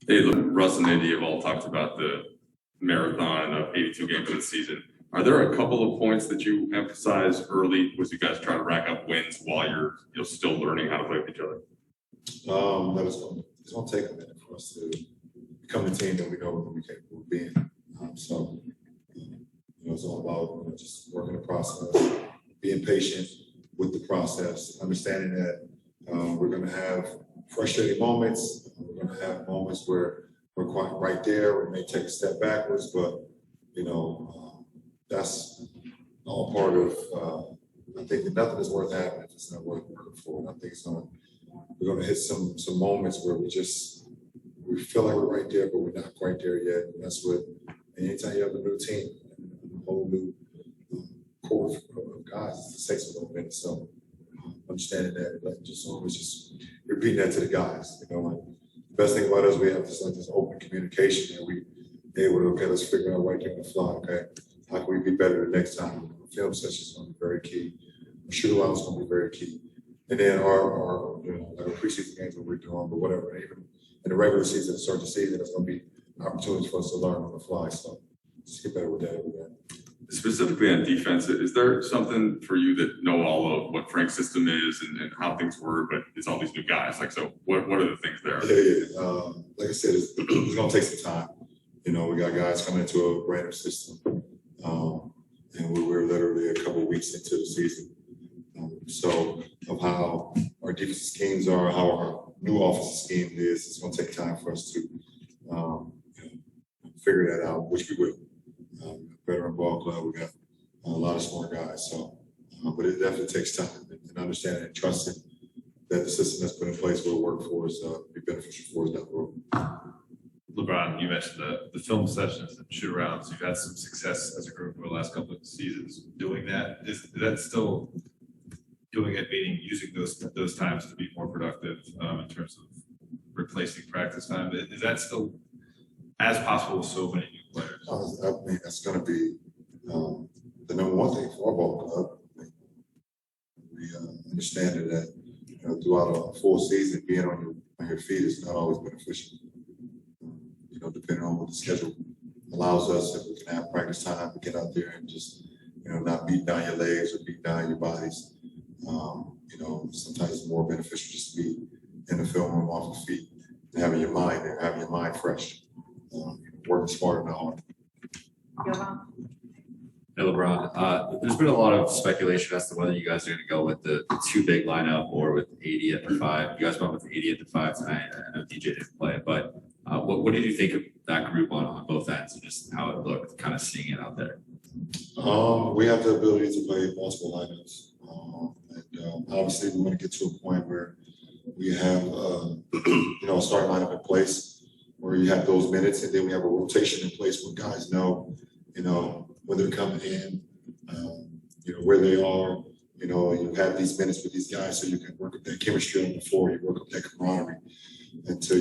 Hey, look, Russ and AD have all talked about the marathon of 82 games this season. Are there a couple of points that you emphasize early as you guys try to rack up wins while you're still learning how to play with each other? That it's going to take a minute for us to become the team that we know we're capable of being. So, it's all about just working the process, being patient with the process, understanding that we're going to have frustrating moments. We're going to have moments where we're quite right there. We may take a step backwards, but that's all part of. I think that nothing is worth having if it's not worth working for. And I think we're going to hit some moments where we feel like we're right there, but we're not quite there yet. And that's what. Anytime you have a new team, a whole new core of guys, it takes a little bit. So understanding that, but just always just repeating that to the guys. Like the best thing about us, we have this open communication, and we able to let's figure out right there on the fly. Okay, how can we be better the next time? Film session is going to be very key. Shoot around is going to be very key. And then our preseason games that we're doing, but whatever, even in the regular season, to start the season, it's going to be opportunities for us to learn on the fly. So just get better with that every day. Specifically on defense, is there something for you that know all of what Frank's system is and how things work, but it's all these new guys? So what are the things there? Yeah. Like I said, it's going to take some time. We got guys coming into a brand new system, and we're literally a couple of weeks into the season. So of how our defensive schemes are, how our new offensive scheme is, it's going to take time for us to figure that out, which we will. Veteran ball club, we got a lot of smart guys. So, but it definitely takes time and understanding and trusting that the system that's put in place will work for us, be beneficial for us down the road. LeBron, you mentioned the film sessions and shoot arounds. You've had some success as a group over the last couple of seasons doing that. Is that still doing it, meaning using those times to be more productive in terms of replacing practice time? Is that still as possible with so many new players? I mean, that's going to be the number one thing for our ball club. We understand that throughout a full season, being on your feet is not always beneficial. Depending on what the schedule allows us, if we can have practice time to get out there and just not beat down your legs or beat down your bodies. Sometimes it's more beneficial just to be in the film room off your feet and having your mind there, having your mind fresh. Working smarter, not harder. Hey, LeBron, there's been a lot of speculation as to whether you guys are going to go with the two big lineup or with 80 at the 5. You guys went with 80 at the 5 tonight. I know DJ didn't play, but what did you think of that group on both ends and just how it looked, kind of seeing it out there? We have the ability to play multiple lineups. And obviously, we want to get to a point where we have a starting lineup in place where you have those minutes, and then we have a rotation in place where guys know, when they're coming in, where they are. You have these minutes with these guys so you can work up that chemistry on the floor, you work up that camaraderie until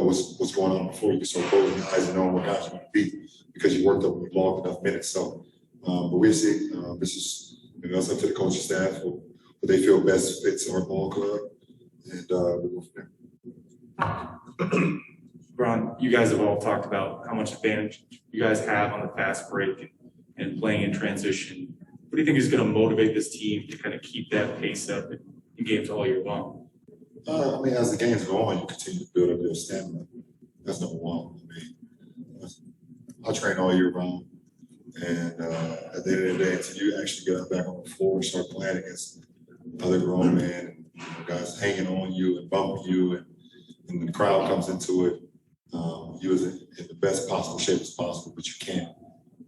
what's going on before you can start closing your eyes and knowing what guys are going to be because you worked up and you logged enough minutes. So, but we see this is it's up to the coaching staff what they feel best fits our ball club, and we'll go from there. Ron, you guys have all talked about how much advantage you guys have on the fast break and playing in transition. What do you think is going to motivate this team to kind of keep that pace up in games all year long? As the games go on, you continue to build up your stamina. That's number one. I train all year round, and at the end of the day, until you actually get up back on the floor and start playing against other grown men, and guys hanging on you and bumping you, and when the crowd comes into it, you is in the best possible shape as possible, but you can't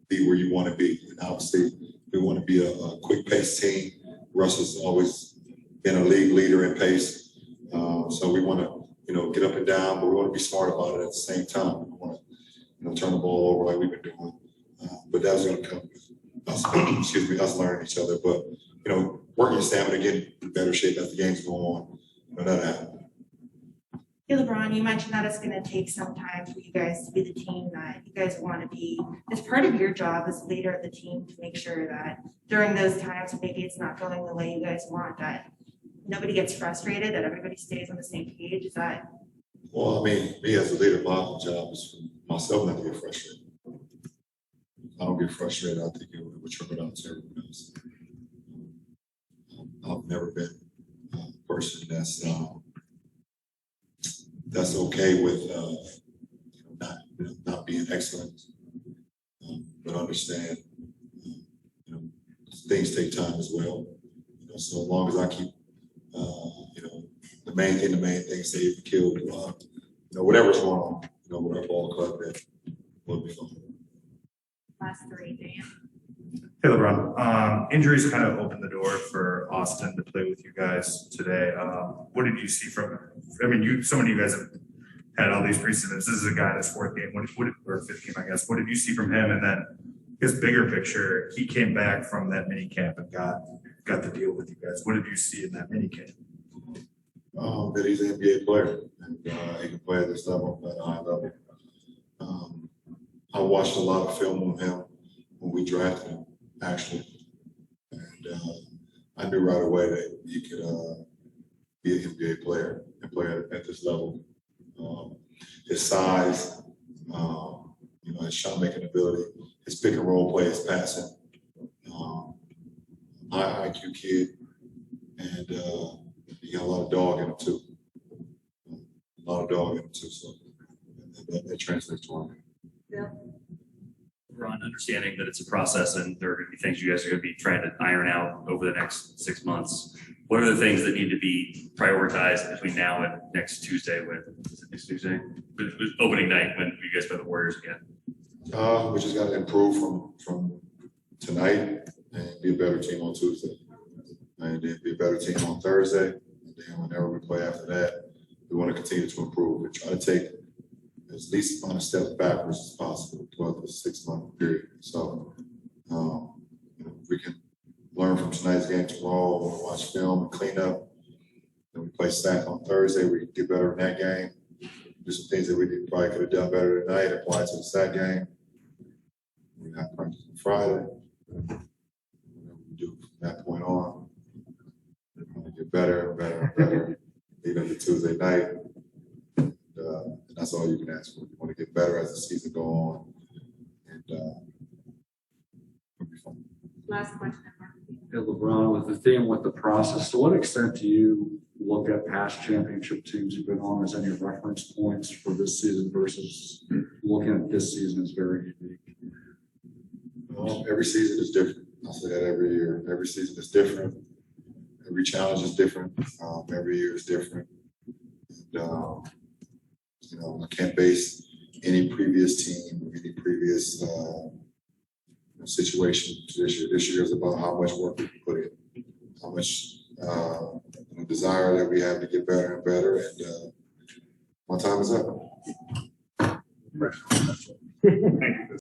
be where you want to be. And obviously, we want to be a quick-paced team. Russ has always been a league leader in pace, so we want to, get up and down, but we want to be smart about it at the same time. We want to, turn the ball over like we've been doing, but that's going to come with us, us learning each other. But working your stamina, getting in better shape as the games go on, that'll happen. Hey LeBron, you mentioned that it's going to take some time for you guys to be the team that you guys want to be. It's part of your job as leader of the team to make sure that during those times, maybe it's not going the way you guys want, that nobody gets frustrated, that everybody stays on the same page. Is that? Well, I mean, me as a leader, my job is for myself not to get frustrated. If I don't get frustrated, I think it would trickle down to everyone else. I've never been a person that's okay with not being excellent, but understand things take time as well. So as long as I keep the main thing safe and killed, whatever's going on, with our ball club, that will be fine. Last three, Dan. Hey LeBron, injuries kind of opened the door for Austin to play with you guys today. What did you see from him? I mean, so many of you guys have had all these preseasons. This is a guy in his fourth game, or fifth game, I guess. What did you see from him? And then his bigger picture, he came back from that mini camp and got the deal with you guys. What did you see in that mini camp? That he's an NBA player and he can play at this level, at a high level. I watched a lot of film of him when we drafted him, actually, and I knew right away that he could be an NBA player and play at this level. His size, his shot making ability, his pick and roll play, his passing, high IQ kid, and he got a lot of dog in him too. So that translates to him. Yeah. Ron, understanding that it's a process and there are going to be things you guys are going to be trying to iron out over the next 6 months. What are the things that need to be prioritized between now and next Tuesday next Tuesday? With opening night when you guys play the Warriors again? We just got to improve from tonight and be a better team on Tuesday. And then be a better team on Thursday. And then whenever we play after that, we want to continue to improve and try to take as least amount of steps backwards as possible throughout the 6 month period. So if we can learn from tonight's game tomorrow, watch film and clean up. Then we play Sac on Thursday, we can get better in that game. Do some things that we probably could have done better tonight, apply to the Sac game. We have practice on Friday. Whatever we do from that point on, we're going to get better and better and better, even to Tuesday night. And that's all you can ask for. You want to get better as the season goes on, and it'll be fun. Last question. Hey, LeBron, with the theme with the process, to what extent do you look at past championship teams you've been on as any reference points for this season versus looking at this season as very unique? Every season is different. I say that every year. Every season is different. Every challenge is different. Every year is different. And, I can't base any previous team or any previous situation this year. This year is about how much work we can put in, how much desire that we have to get better and better. And my time is up. Thank you.